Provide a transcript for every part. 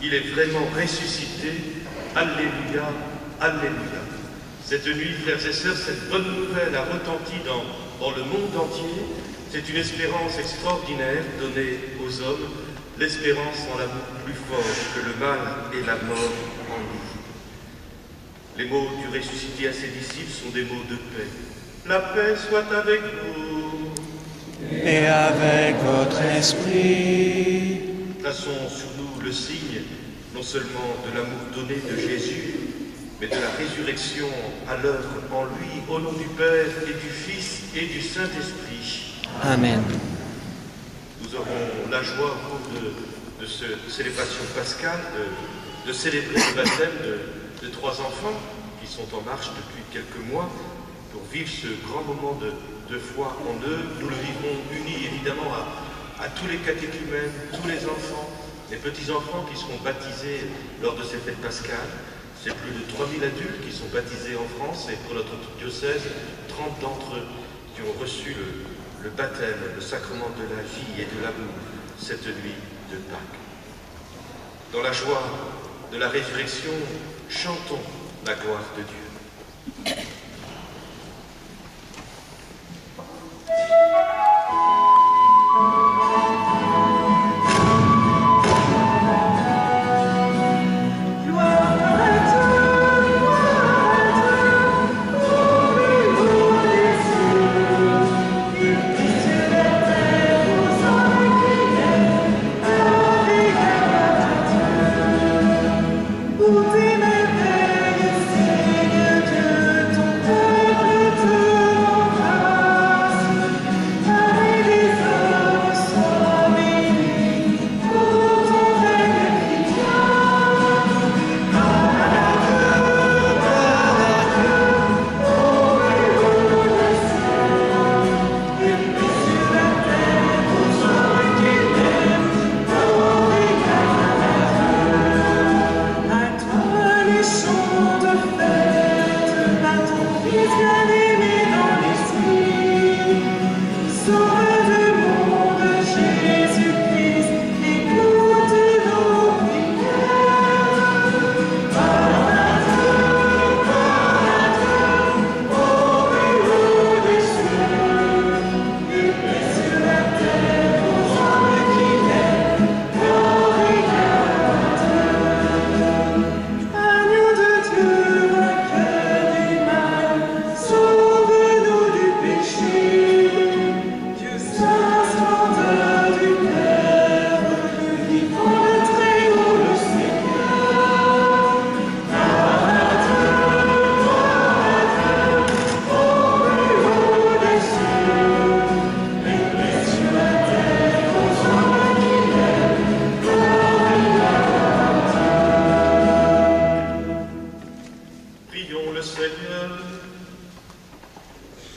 Il est vraiment ressuscité. Alléluia, Alléluia. Cette nuit, frères et sœurs, cette bonne nouvelle a retenti dans le monde entier. C'est une espérance extraordinaire donnée aux hommes, l'espérance en l'amour plus fort que le mal et la mort en nous. Les mots du ressuscité à ses disciples sont des mots de paix. La paix soit avec vous. Et avec votre esprit. Plaçons sur nous le signe, non seulement de l'amour donné de Jésus, mais de la résurrection à l'œuvre en lui, au nom du Père et du Fils et du Saint-Esprit. Amen. Nous aurons la joie au cours de cette célébration pascale de célébrer le baptême de 3 enfants qui sont en marche depuis quelques mois pour vivre ce grand moment de foi en eux. Nous le vivrons unis évidemment à tous les catéchumènes, tous les enfants, les petits-enfants qui seront baptisés lors de cette fête pascale. C'est plus de 3000 adultes qui sont baptisés en France et pour notre diocèse, 30 d'entre eux qui ont reçu le baptême, le sacrement de la vie et de l'amour cette nuit de Pâques. Dans la joie de la résurrection, chantons la gloire de Dieu.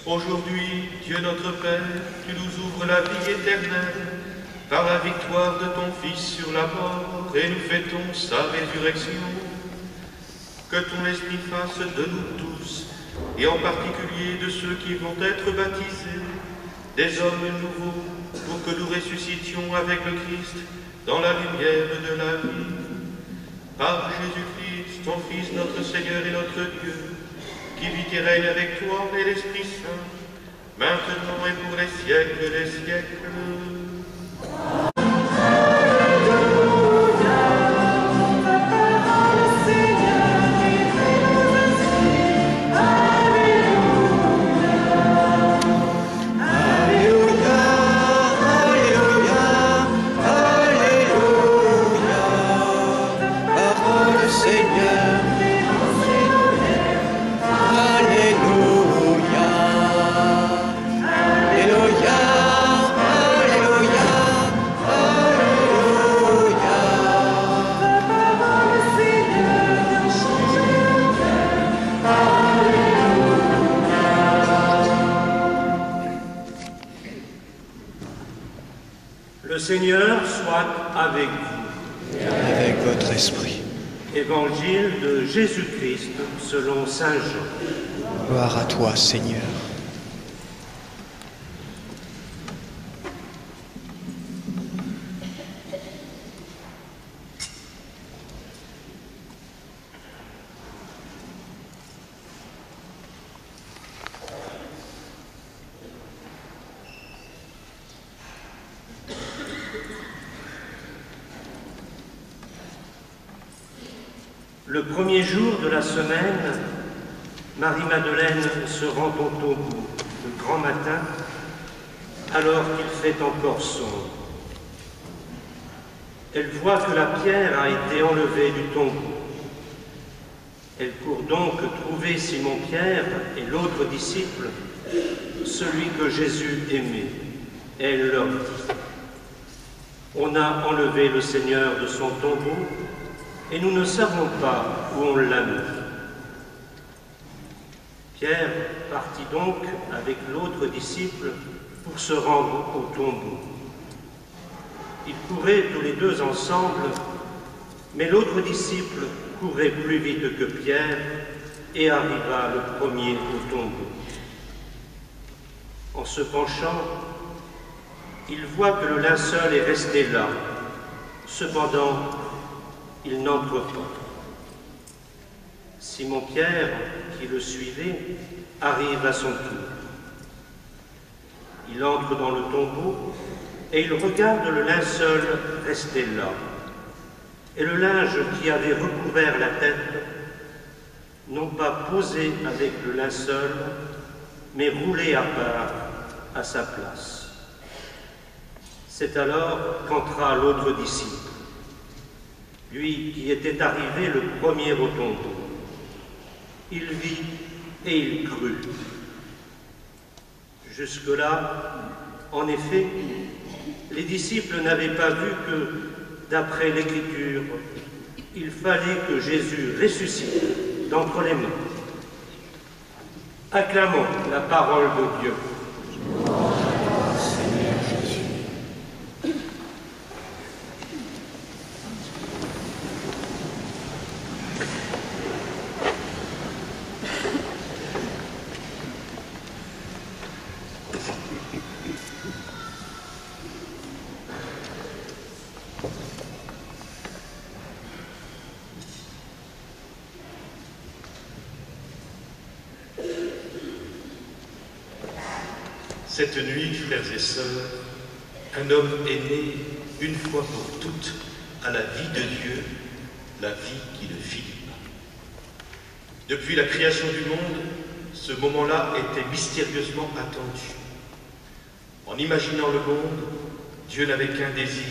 Aujourd'hui, Dieu notre Père, tu nous ouvres la vie éternelle par la victoire de ton Fils sur la mort, et nous fêtons sa résurrection. Que ton Esprit fasse de nous tous, et en particulier de ceux qui vont être baptisés, des hommes nouveaux, pour que nous ressuscitions avec le Christ dans la lumière de la vie. Par Jésus-Christ, ton Fils, notre Seigneur et notre Dieu, qui vit et règne avec toi et l'Esprit Saint, maintenant et pour les siècles des siècles. Le Seigneur soit avec vous. Et avec votre esprit. Évangile de Jésus-Christ selon saint Jean. Gloire à toi, Seigneur. Le premier jour de la semaine, Marie-Madeleine se rend au tombeau le grand matin, alors qu'il fait encore sombre. Elle voit que la pierre a été enlevée du tombeau. Elle court donc trouver Simon-Pierre et l'autre disciple, celui que Jésus aimait. Elle leur dit: « On a enlevé le Seigneur de son tombeau et nous ne savons pas où on l'a mis. » Pierre partit donc avec l'autre disciple pour se rendre au tombeau. Ils couraient tous les deux ensemble, mais l'autre disciple courait plus vite que Pierre et arriva le premier au tombeau. En se penchant, il voit que le linceul est resté là. Cependant, il n'entre pas. Simon-Pierre, qui le suivait, arrive à son tour. Il entre dans le tombeau et il regarde le linceul resté là. Et le linge qui avait recouvert la tête, non pas posé avec le linceul, mais roulé à part à sa place. C'est alors qu'entra l'autre disciple, lui qui était arrivé le premier au tombeau. Il vit et il crut. Jusque-là, en effet, les disciples n'avaient pas vu que, d'après l'Écriture, il fallait que Jésus ressuscite d'entre les morts. Acclamons la parole de Dieu. Seigneur Jésus. Cette nuit, frères et sœurs, un homme est né une fois pour toutes à la vie de Dieu, la vie qui ne finit pas. Depuis la création du monde, ce moment-là était mystérieusement attendu. En imaginant le monde, Dieu n'avait qu'un désir,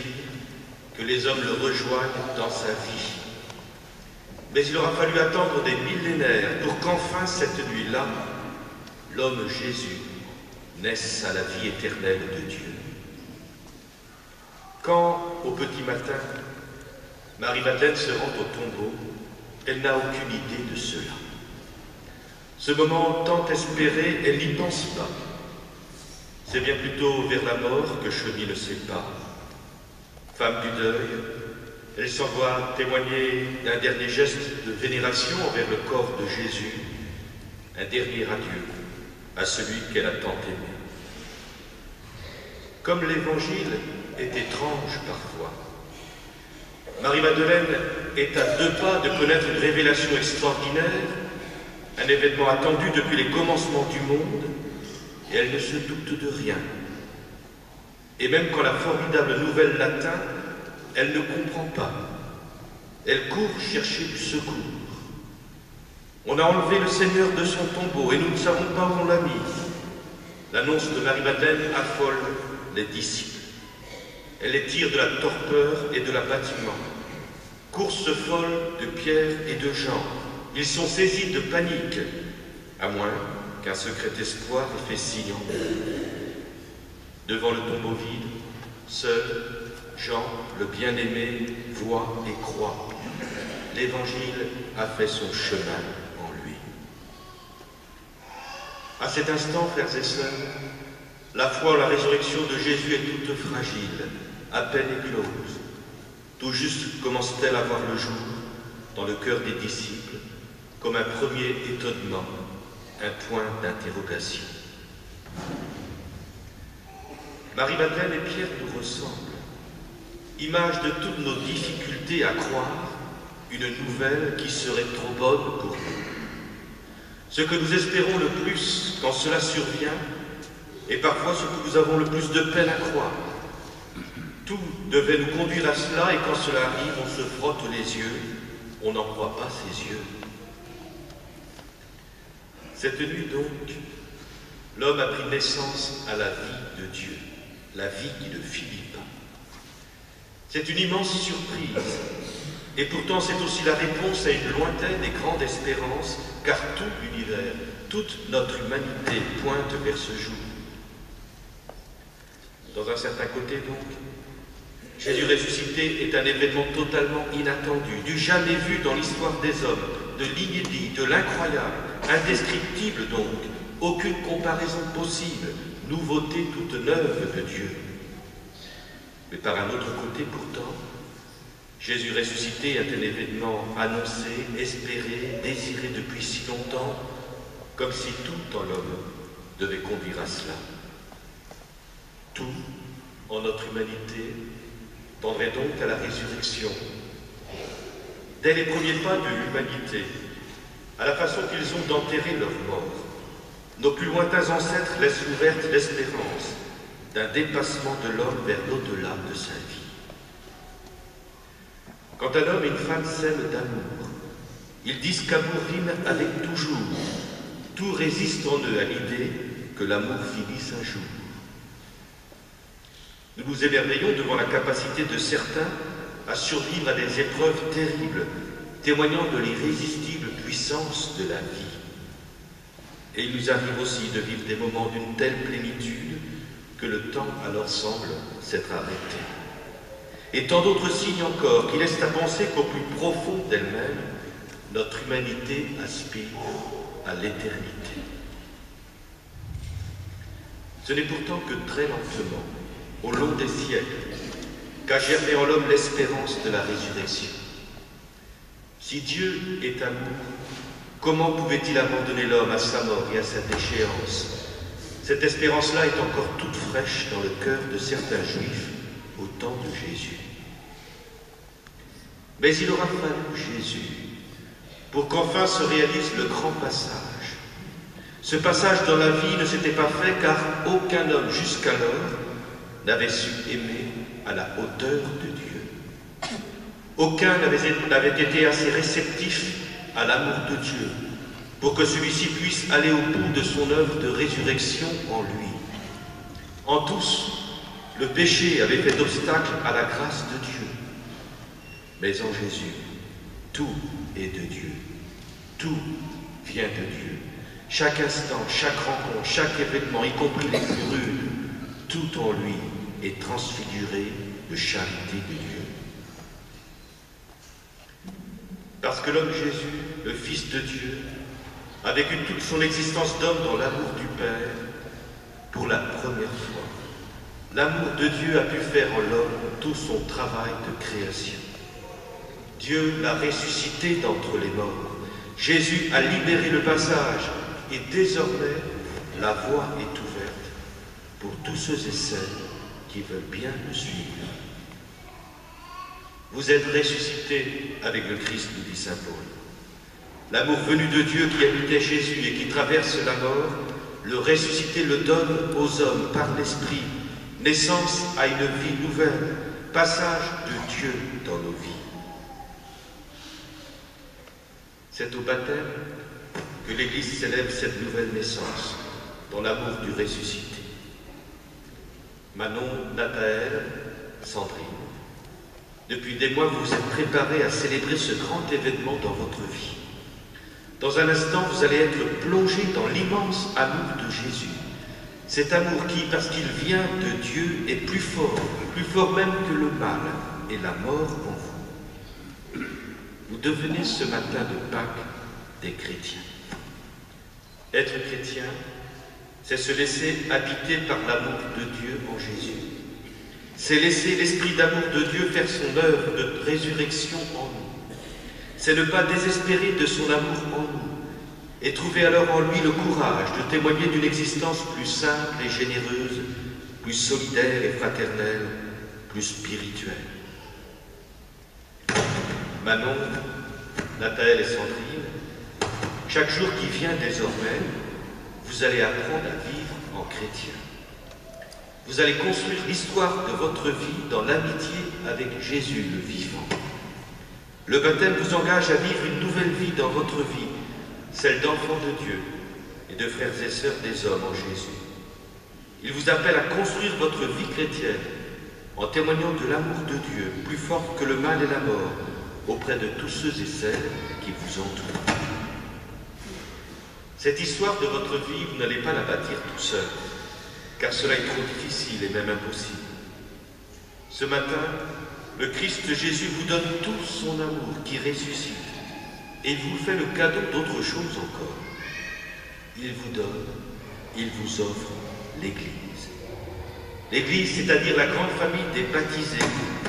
que les hommes le rejoignent dans sa vie. Mais il aura fallu attendre des millénaires pour qu'enfin cette nuit-là, l'homme Jésus naisse à la vie éternelle de Dieu. Quand, au petit matin, Marie-Madeleine se rend au tombeau, elle n'a aucune idée de cela. Ce moment tant espéré, elle n'y pense pas. C'est bien plutôt vers la mort que cheminent ses pas. Femme du deuil, elle s'envoie témoigner d'un dernier geste de vénération envers le corps de Jésus, un dernier adieu à celui qu'elle a tant aimé. Comme l'Évangile est étrange parfois, Marie-Madeleine est à 2 pas de connaître une révélation extraordinaire, un événement attendu depuis les commencements du monde, et elle ne se doute de rien. Et même quand la formidable nouvelle l'atteint, elle ne comprend pas. Elle court chercher du secours. On a enlevé le Seigneur de son tombeau et nous ne savons pas où on l'a mis. L'annonce de Marie-Madeleine affole les disciples. Elle les tire de la torpeur et de l'abattement. Course folle de Pierre et de Jean. Ils sont saisis de panique, à moins qu'un secret espoir ait fait signe en eux. Devant le tombeau vide, seul, Jean, le bien-aimé, voit et croit. L'Évangile a fait son chemin en lui. À cet instant, frères et sœurs, la foi en la résurrection de Jésus est toute fragile, à peine éclose. Tout juste commence-t-elle à voir le jour dans le cœur des disciples, comme un premier étonnement, un point d'interrogation. Marie-Madeleine et Pierre nous ressemblent, image de toutes nos difficultés à croire une nouvelle qui serait trop bonne pour nous. Ce que nous espérons le plus quand cela survient est parfois ce que nous avons le plus de peine à croire. Tout devait nous conduire à cela et quand cela arrive, on se frotte les yeux, on n'en croit pas ses yeux. Cette nuit donc, l'homme a pris naissance à la vie de Dieu, la vie qui ne finit pas. C'est une immense surprise, et pourtant c'est aussi la réponse à une lointaine et grande espérance, car tout l'univers, toute notre humanité pointe vers ce jour. Dans un certain côté donc, Jésus ressuscité est un événement totalement inattendu, du jamais vu dans l'histoire des hommes, de l'inédit, de l'incroyable, indescriptible donc, aucune comparaison possible, nouveauté toute neuve de Dieu. Mais par un autre côté pourtant, Jésus ressuscité est un événement annoncé, espéré, désiré depuis si longtemps, comme si tout en l'homme devait conduire à cela. Tout, en notre humanité, tendrait donc à la résurrection. Dès les premiers pas de l'humanité, à la façon qu'ils ont d'enterrer leurs morts, nos plus lointains ancêtres laissent ouverte l'espérance d'un dépassement de l'homme vers l'au-delà de sa vie. Quand un homme et une femme s'aiment d'amour, ils disent qu'amour rime avec toujours. Tout résiste en eux à l'idée que l'amour finisse un jour. Nous nous émerveillons devant la capacité de certains à survivre à des épreuves terribles, témoignant de l'irrésistible puissance de la vie. Et il nous arrive aussi de vivre des moments d'une telle plénitude que le temps alors semble s'être arrêté. Et tant d'autres signes encore qui laissent à penser qu'au plus profond d'elle-même, notre humanité aspire à l'éternité. Ce n'est pourtant que très lentement, au long des siècles, qu'a germé en l'homme l'espérance de la résurrection. Si Dieu est amour, comment pouvait-il abandonner l'homme à sa mort et à sa déchéance? Cette espérance-là est encore toute fraîche dans le cœur de certains juifs au temps de Jésus. Mais il aura fallu Jésus pour qu'enfin se réalise le grand passage. Ce passage dans la vie ne s'était pas fait car aucun homme jusqu'alors n'avait su aimer à la hauteur de Dieu. Aucun n'avait été assez réceptif à l'amour de Dieu pour que celui-ci puisse aller au bout de son œuvre de résurrection en lui. En tous, le péché avait fait obstacle à la grâce de Dieu. Mais en Jésus, tout est de Dieu. Tout vient de Dieu. Chaque instant, chaque rencontre, chaque événement, y compris les plus rudes, tout en lui est transfiguré de charité de Dieu. Parce que l'homme Jésus, le Fils de Dieu, a vécu toute son existence d'homme dans l'amour du Père, pour la première fois, l'amour de Dieu a pu faire en l'homme tout son travail de création. Dieu l'a ressuscité d'entre les morts. Jésus a libéré le passage et désormais la voie est ouverte pour tous ceux et celles qui veulent bien le suivre. Vous êtes ressuscités avec le Christ, nous dit saint Paul. L'amour venu de Dieu qui habitait Jésus et qui traverse la mort, le ressuscité le donne aux hommes par l'Esprit, naissance à une vie nouvelle, passage de Dieu dans nos vies. C'est au baptême que l'Église célèbre cette nouvelle naissance dans l'amour du ressuscité. Manon, Nathaël, Sandrine, depuis des mois, vous vous êtes préparés à célébrer ce grand événement dans votre vie. Dans un instant, vous allez être plongés dans l'immense amour de Jésus. Cet amour qui, parce qu'il vient de Dieu, est plus fort même que le mal et la mort en vous. Vous devenez ce matin de Pâques des chrétiens. Être chrétien, c'est se laisser habiter par l'amour de Dieu en Jésus. C'est laisser l'esprit d'amour de Dieu faire son œuvre de résurrection en nous. C'est ne pas désespérer de son amour en nous et trouver alors en lui le courage de témoigner d'une existence plus simple et généreuse, plus solidaire et fraternelle, plus spirituelle. Manon, Nathaël et Sandrine, chaque jour qui vient désormais, vous allez apprendre à vivre en chrétien. Vous allez construire l'histoire de votre vie dans l'amitié avec Jésus le vivant. Le baptême vous engage à vivre une nouvelle vie dans votre vie, celle d'enfants de Dieu et de frères et sœurs des hommes en Jésus. Il vous appelle à construire votre vie chrétienne en témoignant de l'amour de Dieu, plus fort que le mal et la mort, auprès de tous ceux et celles qui vous entourent. Cette histoire de votre vie, vous n'allez pas la bâtir tout seul, car cela est trop difficile et même impossible. Ce matin, le Christ Jésus vous donne tout son amour qui ressuscite, et il vous fait le cadeau d'autre chose encore. Il vous donne, il vous offre l'Église. L'Église, c'est-à-dire la grande famille des baptisés,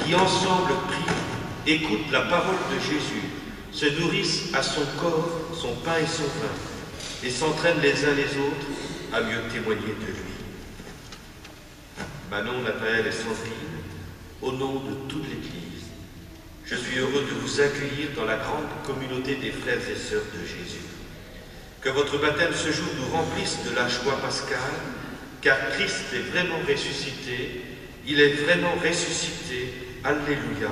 qui ensemble prient, écoutent la parole de Jésus, se nourrissent à son corps, son pain et son vin, et s'entraînent les uns les autres à mieux témoigner de lui. Manon, Nathanaël et Sandrine, au nom de toute l'Église, je suis heureux de vous accueillir dans la grande communauté des frères et sœurs de Jésus. Que votre baptême ce jour nous remplisse de la joie pascale, car Christ est vraiment ressuscité, il est vraiment ressuscité. Alléluia,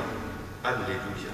Alléluia.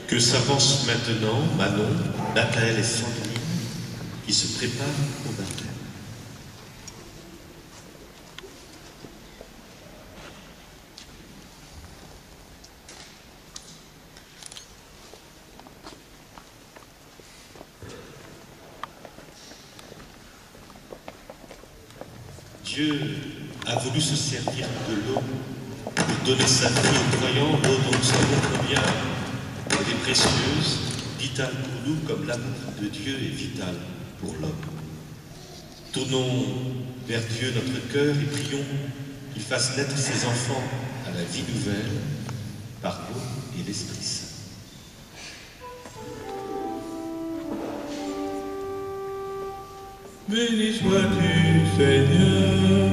Que s'avancent maintenant Manon, Nathanaël et Sandrine qui se préparent au baptême. Dieu a voulu se servir de l'eau pour donner sa vie aux croyants, l'eau dont nous savons combien elle est précieuse, vitale pour nous comme l'amour de Dieu est vital pour l'homme. Tournons vers Dieu notre cœur et prions qu'il fasse naître ses enfants à la vie nouvelle par l'eau et l'Esprit Saint. Béni sois-tu, Seigneur.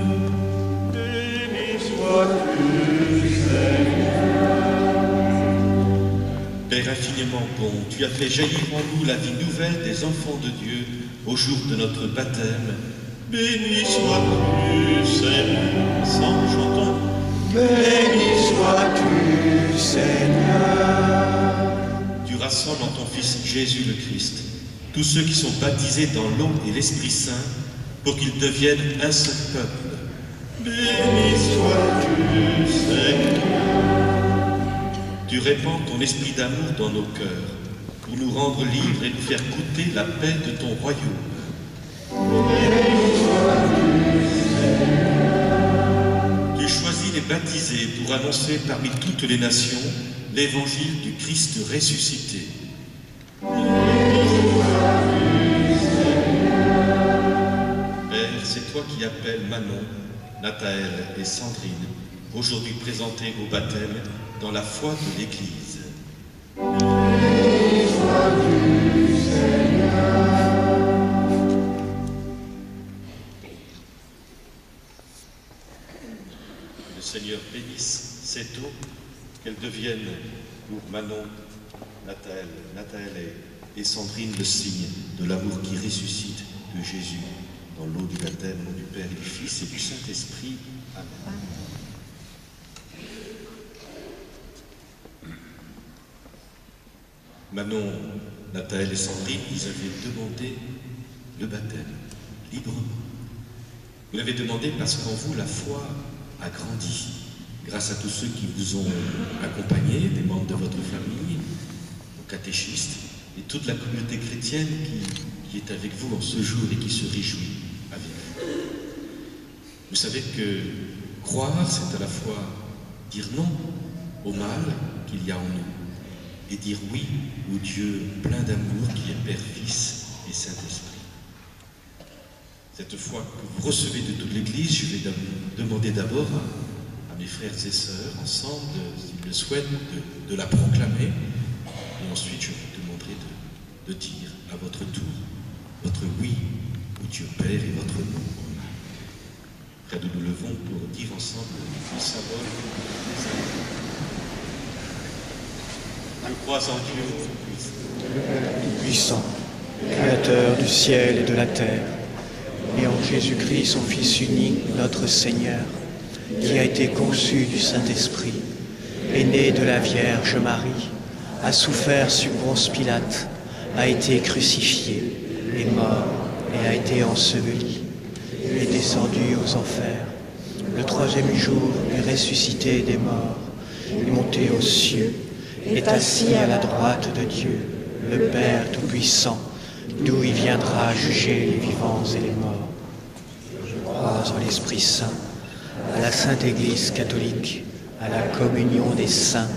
Béni sois-tu, Seigneur. Père infiniment bon, tu as fait jaillir en nous la vie nouvelle des enfants de Dieu au jour de notre baptême. Béni sois-tu, Seigneur. Ensemble, chantons. Béni sois-tu, Seigneur. Tu rassembles en ton Fils Jésus le Christ tous ceux qui sont baptisés dans l'eau et l'Esprit Saint pour qu'ils deviennent un seul peuple. Béni sois-tu, Seigneur. Tu répands ton esprit d'amour dans nos cœurs pour nous rendre libres et nous faire goûter la paix de ton royaume. Béni sois-tu, Seigneur. Tu choisis les baptisés pour annoncer parmi toutes les nations l'évangile du Christ ressuscité. C'est toi qui appelles Manon, Nathanaël et Sandrine, aujourd'hui présentés au baptême dans la foi de l'Église. Béni sois-tu, Seigneur. Que le Seigneur bénisse cette eau, qu'elle devienne pour Manon, Nathanaël et et Sandrine le signe de l'amour qui ressuscite de Jésus dans l'eau du baptême, au nom du Père et du Fils et du Saint-Esprit. Amen. Manon, Nathaël et Sandrine, vous avez demandé le baptême, librement. Vous l'avez demandé parce qu'en vous, la foi a grandi, grâce à tous ceux qui vous ont accompagnés, des membres de votre famille, aux catéchistes, et toute la communauté chrétienne qui est avec vous en ce jour et qui se réjouit avec vous. Vous savez que croire, c'est à la fois dire non au mal qu'il y a en nous, et dire oui au Dieu plein d'amour qui est Père, Fils et Saint-Esprit. Cette foi que vous recevez de toute l'Église, je vais demander d'abord à mes frères et sœurs, ensemble, s'ils le souhaitent, de la proclamer. Et ensuite, je vous demanderai de dire à votre tour votre oui au Dieu Père et votre non au mal. Frères, nous nous levons pour dire ensemble le symbole des amours. Je crois en Dieu, le Père Tout-Puissant, Créateur du ciel et de la terre, et en Jésus-Christ, son Fils unique, notre Seigneur, qui a été conçu du Saint-Esprit, est né de la Vierge Marie, a souffert sous Ponce Pilate, a été crucifié, est mort et a été enseveli, est descendu aux enfers. Le troisième jour est ressuscité des morts, est monté aux cieux, est assis à la droite de Dieu, le Père Tout-Puissant, d'où il viendra juger les vivants et les morts. Je crois en l'Esprit Saint, à la Sainte Église catholique, à la communion des saints,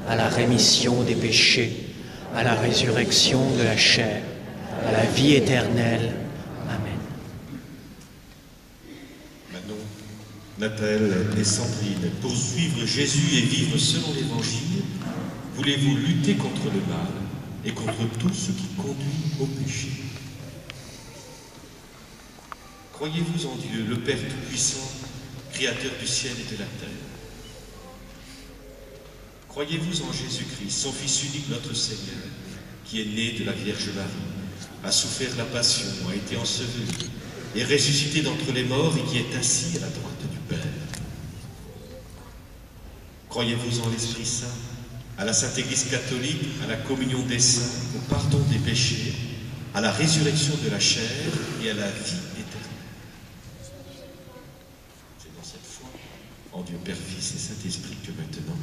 à la rémission des péchés, à la résurrection de la chair, à la vie éternelle. Amen. Manon, Nathaël et Sandrine, pour suivre Jésus et vivre selon l'Évangile, voulez-vous lutter contre le mal et contre tout ce qui conduit au péché? Croyez-vous en Dieu, le Père Tout-Puissant, Créateur du ciel et de la terre? Croyez-vous en Jésus-Christ, son Fils unique, notre Seigneur, qui est né de la Vierge Marie, a souffert la passion, a été enseveli, est ressuscité d'entre les morts et qui est assis à la droite du Père? Croyez-vous en l'Esprit Saint, à la Sainte Église catholique, à la communion des saints, au pardon des péchés, à la résurrection de la chair et à la vie éternelle? C'est dans cette foi en Dieu Père, Fils et Saint-Esprit que maintenant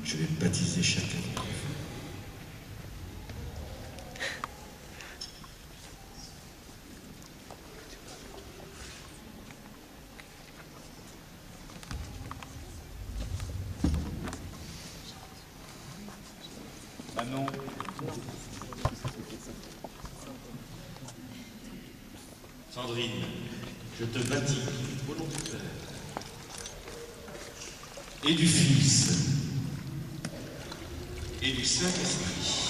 je vais baptiser chacun d'entre vous. Manon, Sandrine, je te baptise au nom du Père et du Fils et du Saint-Esprit.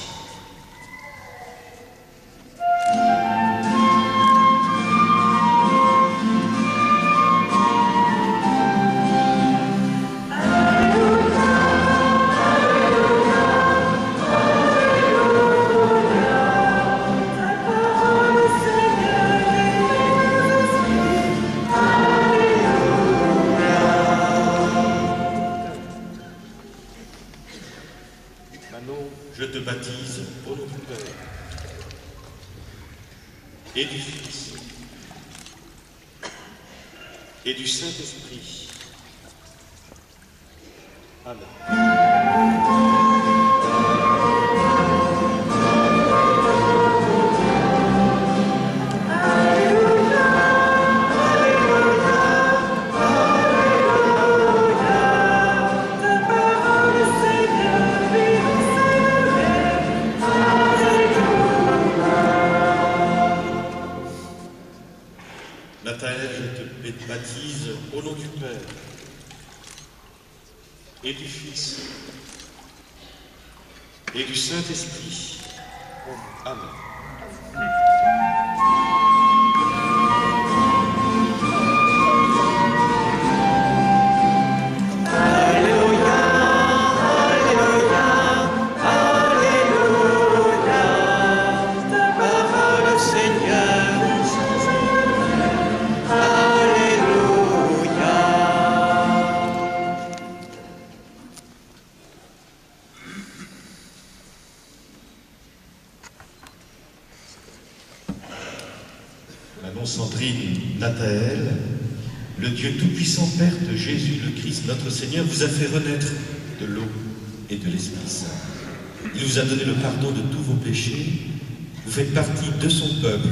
Je te baptise au nom du Père et du Fils et du Saint-Esprit. Amen. Nathaël, je te baptise au nom du Père et du Fils et du Saint-Esprit. Amen. Nathaël, le Dieu Tout-Puissant, Père de Jésus le Christ, notre Seigneur, vous a fait renaître de l'eau et de l'Esprit Saint. Il vous a donné le pardon de tous vos péchés. Vous faites partie de son peuple.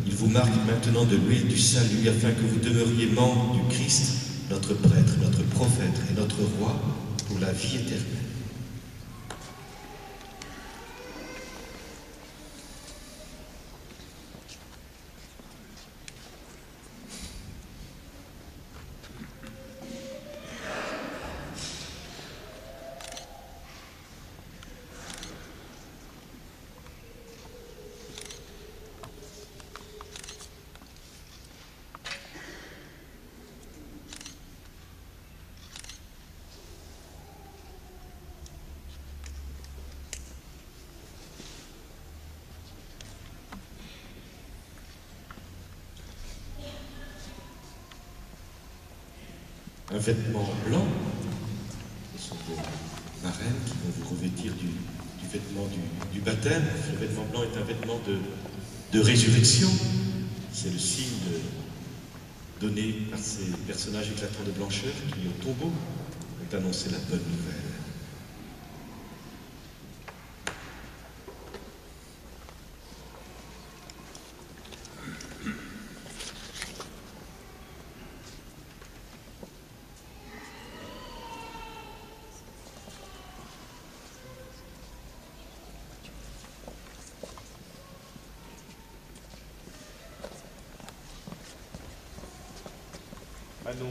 Il vous marque maintenant de l'huile du salut afin que vous demeuriez membres du Christ, notre prêtre, notre prophète et notre roi pour la vie éternelle. Un vêtement blanc, ce sont des marraines qui vont vous revêtir du vêtement du baptême. Le vêtement blanc est un vêtement de résurrection. C'est le signe donné par ces personnages éclatants de blancheur qui, au tombeau, ont annoncé la bonne nouvelle. Manon,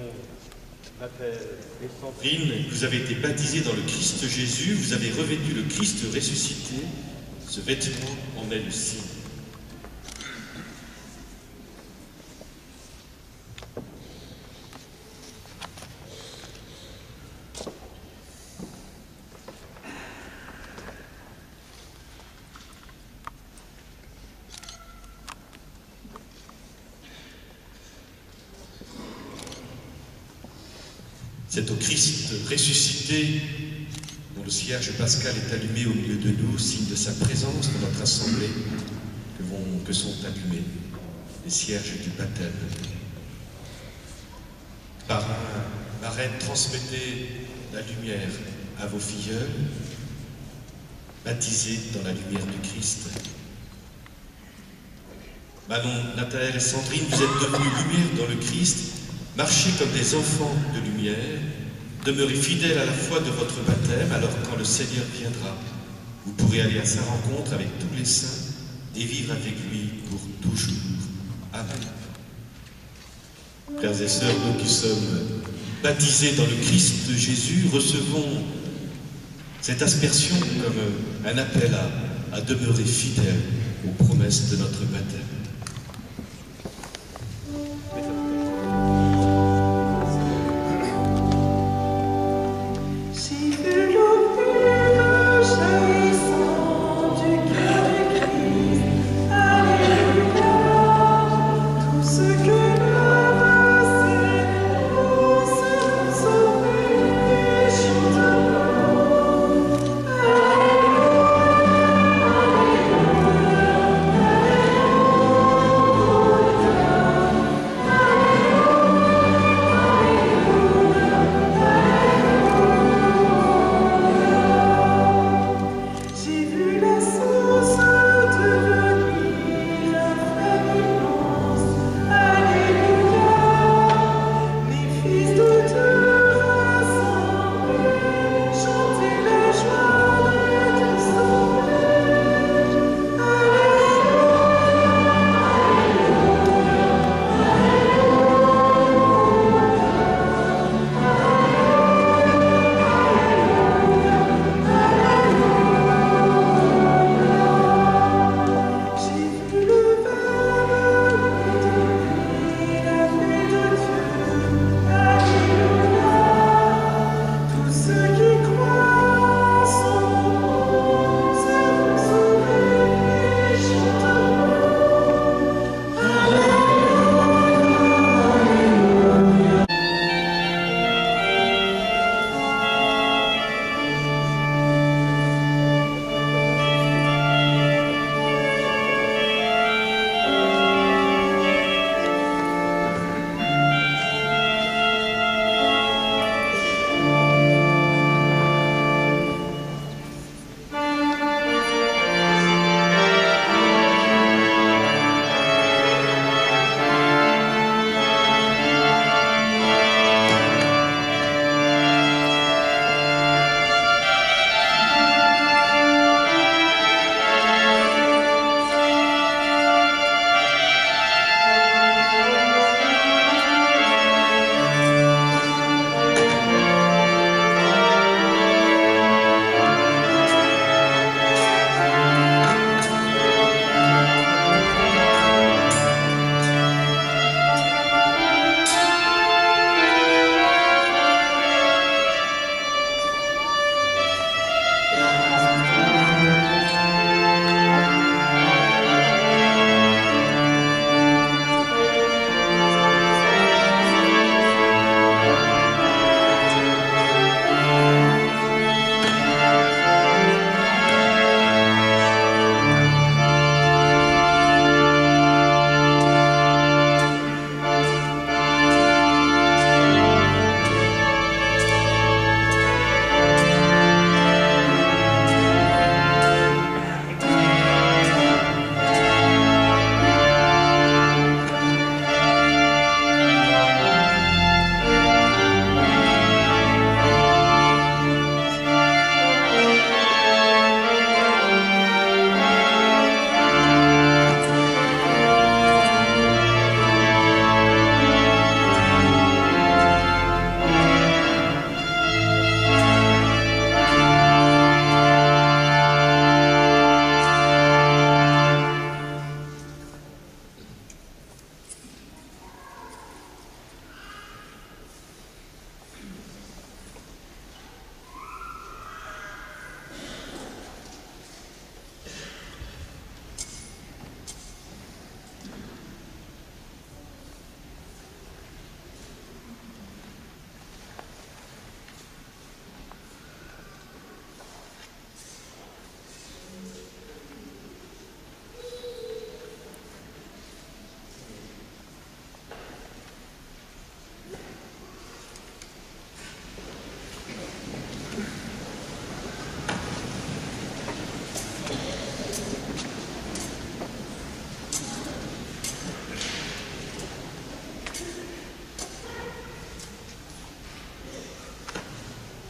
Nathaël et Sandrine, vous avez été baptisés dans le Christ Jésus, vous avez revêtu le Christ ressuscité. Ce vêtement en est le signe. C'est au Christ ressuscité dont le cierge pascal est allumé au milieu de nous, signe de sa présence dans notre assemblée, que sont allumés les cierges du baptême. Parrain, marraine, transmettez la lumière à vos filleuls, baptisés dans la lumière du Christ. Manon, Nathaël et Sandrine, vous êtes devenus lumière dans le Christ. Marchez comme des enfants de lumière, demeurez fidèles à la foi de votre baptême, alors quand le Seigneur viendra, vous pourrez aller à sa rencontre avec tous les saints et vivre avec lui pour toujours. Amen. Frères et sœurs, nous qui sommes baptisés dans le Christ de Jésus, recevons cette aspersion comme un appel à demeurer fidèles aux promesses de notre baptême. Amen.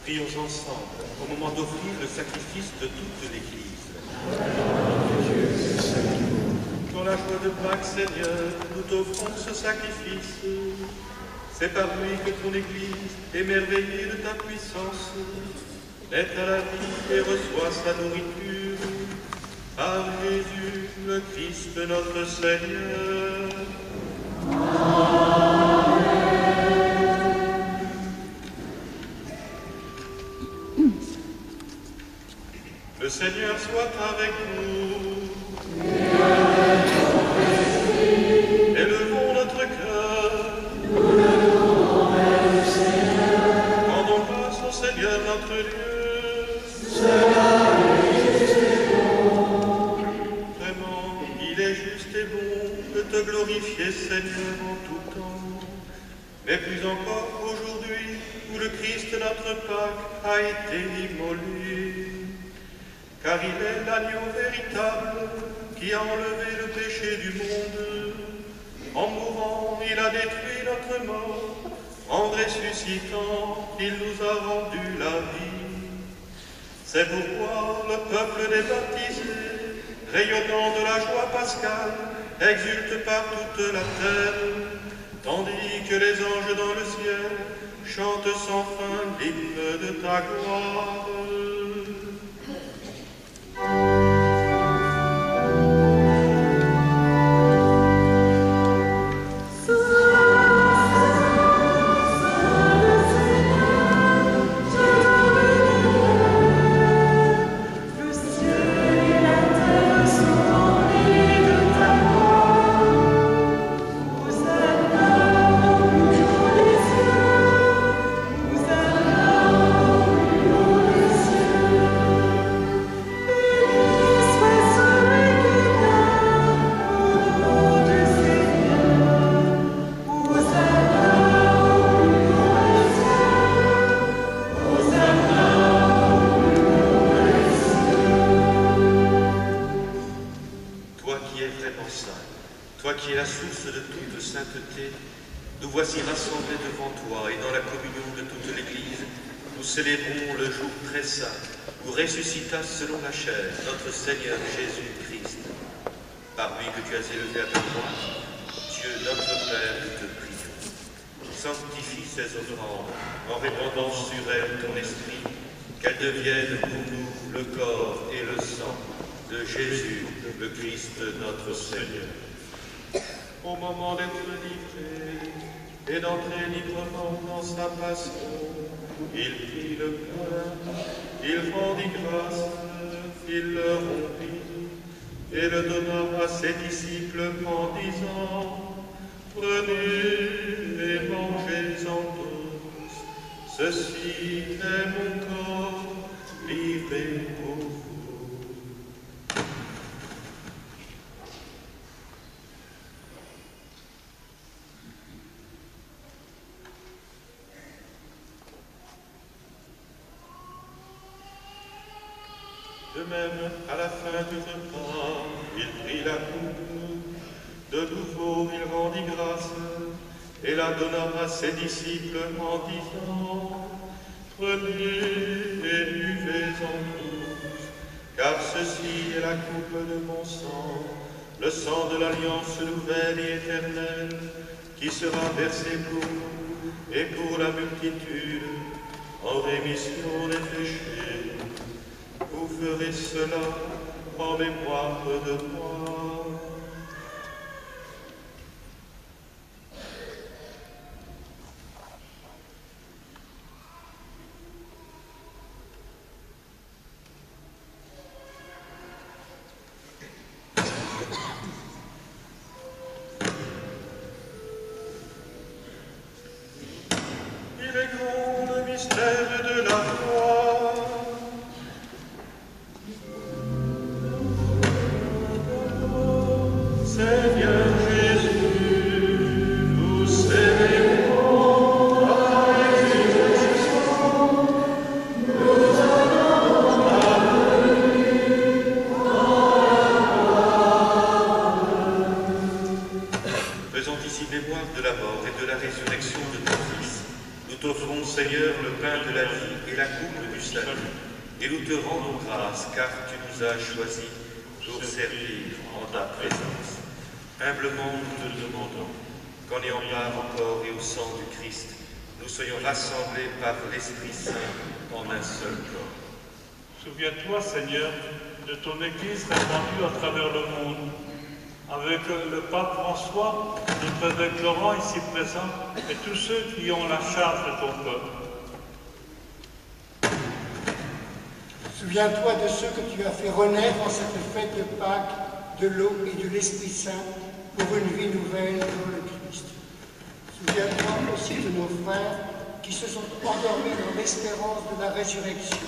Prions ensemble au moment d'offrir le sacrifice de toute l'Église. Dans la joie de Pâques, Seigneur, nous t'offrons ce sacrifice. C'est par lui que ton Église, émerveillée de ta puissance, naît à la vie et reçoit sa nourriture. Par Jésus, le Christ, notre Seigneur. Le Seigneur soit avec nous. Élevons notre cœur. Rendons grâce au Seigneur notre Dieu. Vraiment, il est juste et bon de te glorifier, Seigneur, en tout temps. Mais plus encore aujourd'hui, où le Christ, notre Pâques, a été immolé. Car il est l'agneau véritable qui a enlevé le péché du monde. En mourant, il a détruit notre mort. En ressuscitant, il nous a rendu la vie. C'est pourquoi le peuple des baptisés, rayonnant de la joie pascale, exulte par toute la terre, tandis que les anges dans le ciel chantent sans fin l'hymne de ta gloire. Nous voici rassemblés devant toi et dans la communion de toute l'Église, nous célébrons le jour très saint où ressuscita selon la chair notre Seigneur Jésus-Christ. Par lui que tu as élevé à ta droite, Dieu notre Père, nous te prions. Sanctifie ces offrandes en répandant sur elles ton esprit, qu'elles deviennent pour nous le corps et le sang de Jésus, le Christ notre Seigneur. Au moment d'être livré et d'entrer librement dans sa passion, il prit le pain, il rendit grâce, il le rompit et le donna à ses disciples en disant: prenez et mangez-en tous, ceci est mon corps livré pour vous. De même, à la fin du repas, il prit la coupe. De nouveau, il rendit grâce et la donna à ses disciples en disant: prenez et buvez-en tous, car ceci est la coupe de mon sang, le sang de l'alliance nouvelle et éternelle, qui sera versé pour vous et pour la multitude en rémission des péchés. Vous ferez cela en mémoire de moi. Il est grand le mystère de la foi. Seigneur Jésus, nous célébrons ta résurrection, nous allons ta venue dans la gloire. Faisant ici mémoire de la mort et de la résurrection de ton Fils, nous t'offrons, Seigneur, le pain de la vie et la coupe du salut, et nous te rendons grâce, car tu nous as choisis pour servir en ta présence. Humblement, nous te demandons qu'en ayant part au corps et au sang du Christ, nous soyons rassemblés par l'Esprit Saint en un seul corps. Souviens-toi, Seigneur, de ton Église répandue à travers le monde, avec le pape François, notre évêque Laurent ici présent, et tous ceux qui ont la charge de ton peuple. Souviens-toi de ceux que tu as fait renaître en cette fête de Pâques, de l'eau et de l'Esprit Saint, pour une vie nouvelle dans le Christ. Souviens-toi aussi de nos frères qui se sont endormis dans l'espérance de la résurrection,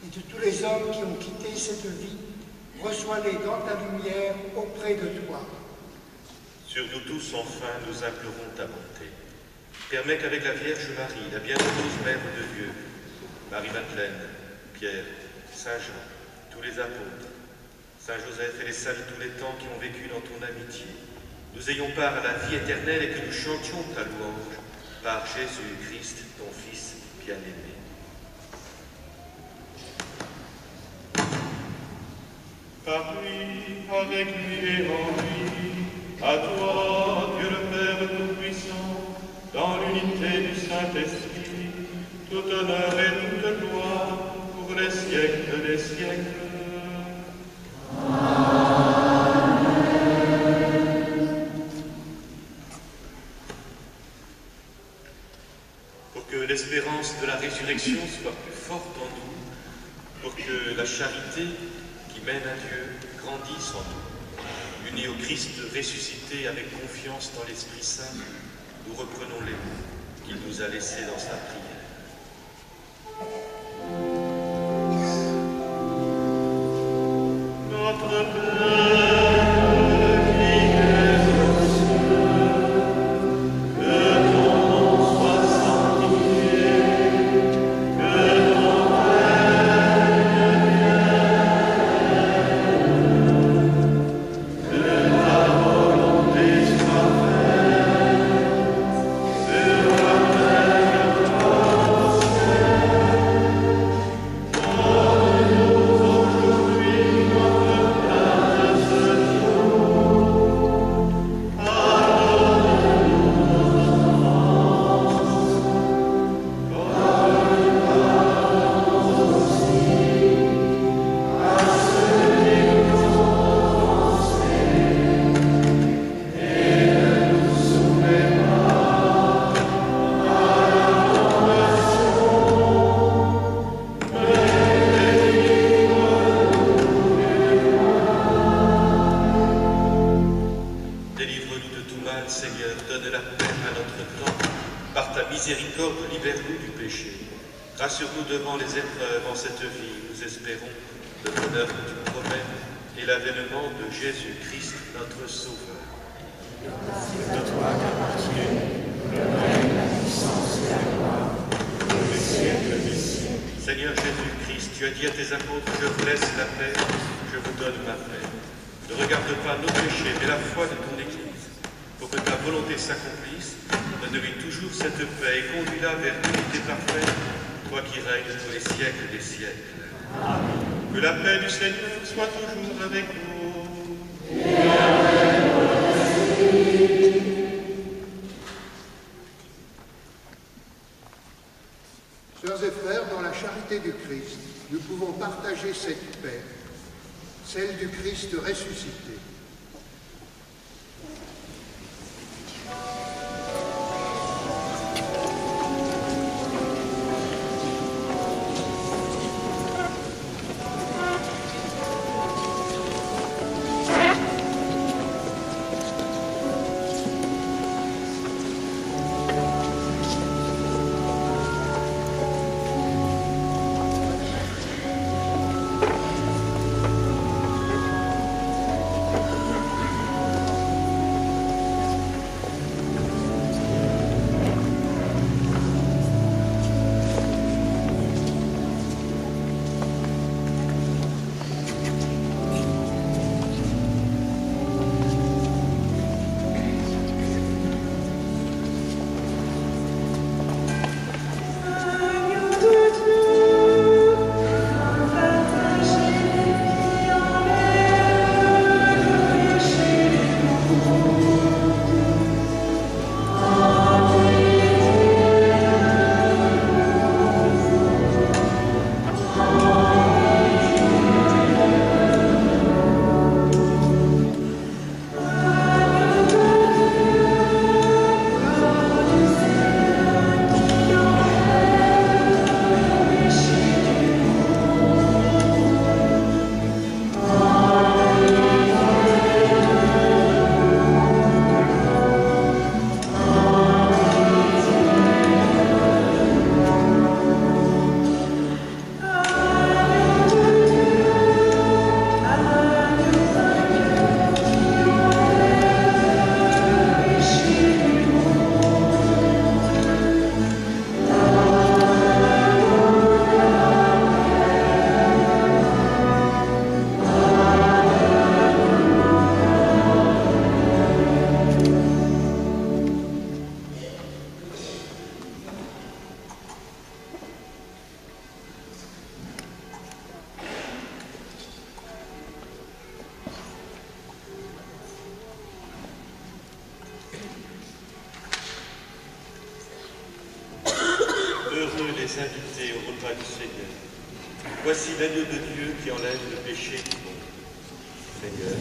et de tous les hommes qui ont quitté cette vie. Reçois-les dans ta lumière auprès de toi. Sur nous tous, enfin, nous implorons ta bonté. Permets qu'avec la Vierge Marie, la bienheureuse Mère de Dieu, Marie-Madeleine, Pierre, Saint Jean, tous les apôtres, Saint Joseph et les saints de tous les temps qui ont vécu dans ton amitié, nous ayons part à la vie éternelle et que nous chantions ta louange par Jésus-Christ, ton Fils bien-aimé. Par lui, avec lui et en lui, à toi, Dieu le Père Tout-Puissant, dans l'unité du Saint-Esprit, tout honneur et toute gloire pour les siècles des siècles. Pour que l'espérance de la résurrection soit plus forte en nous, pour que la charité qui mène à Dieu grandisse en nous. Unis au Christ ressuscité avec confiance dans l'Esprit Saint, nous reprenons les mots qu'il nous a laissés dans sa prière. Notre Père, Rassure-nous devant les épreuves en cette vie, nous espérons le bonheur que tu promets et l'avènement de Jésus-Christ, notre Sauveur. De toi qu'appartiennent le règne, la puissance et la gloire, pour les siècles des siècles. Seigneur Jésus-Christ, tu as dit à tes apôtres, je vous laisse la paix, je vous donne ma paix. Ne regarde pas nos péchés, mais la foi de ton Église. Pour que ta volonté s'accomplisse, donne-lui toujours cette paix et conduis-la vers l'unité parfaite, toi qui règnes pour les siècles des siècles. Amen. Que la paix du Seigneur soit toujours avec vous. Sœurs et frères, dans la charité du Christ, nous pouvons partager cette paix, celle du Christ ressuscité. heureux les invités au repas du Seigneur. Voici l'agneau de Dieu qui enlève le péché du monde. Seigneur,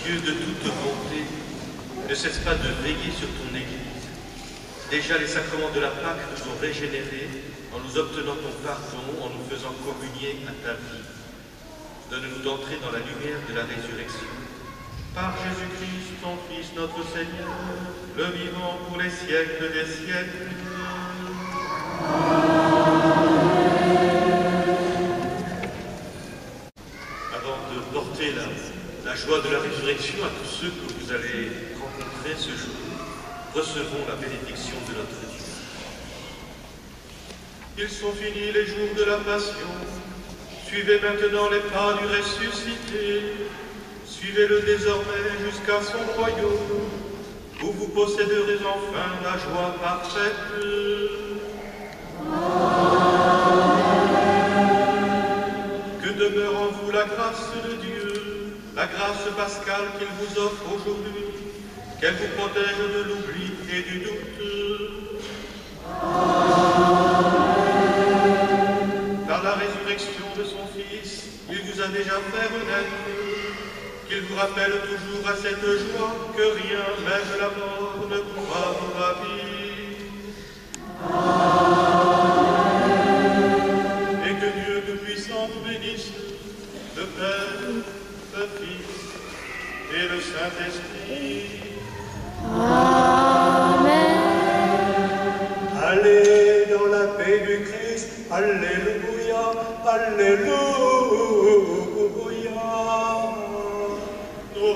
Dieu de toute bonté, ne cesse pas de veiller sur ton Église. Déjà les sacrements de la Pâque nous ont régénérés en nous obtenant ton pardon, en nous faisant communier à ta vie. Donne-nous d'entrer dans la lumière de la résurrection. Par Jésus-Christ, ton Fils, notre Seigneur, le vivant pour les siècles des siècles. avant de porter la joie de la résurrection à tous ceux que vous allez rencontrer ce jour, recevons la bénédiction de notre Dieu. Ils sont finis les jours de la passion. Suivez maintenant les pas du ressuscité. Suivez-le désormais jusqu'à son royaume, où vous posséderez enfin la joie parfaite. Que demeure en vous la grâce de Dieu, la grâce pascale qu'il vous offre aujourd'hui, qu'elle vous protège de l'oubli et du doute. Par la résurrection de son Fils, il vous a déjà fait renaître, qu'il vous rappelle toujours à cette joie que rien, même la mort, ne pourra vous ravir. Et que Dieu Tout-Puissant vous bénisse, le Père, le Fils et le Saint-Esprit. Amen. Allez dans la paix du Christ, alléluia, alléluia. Nous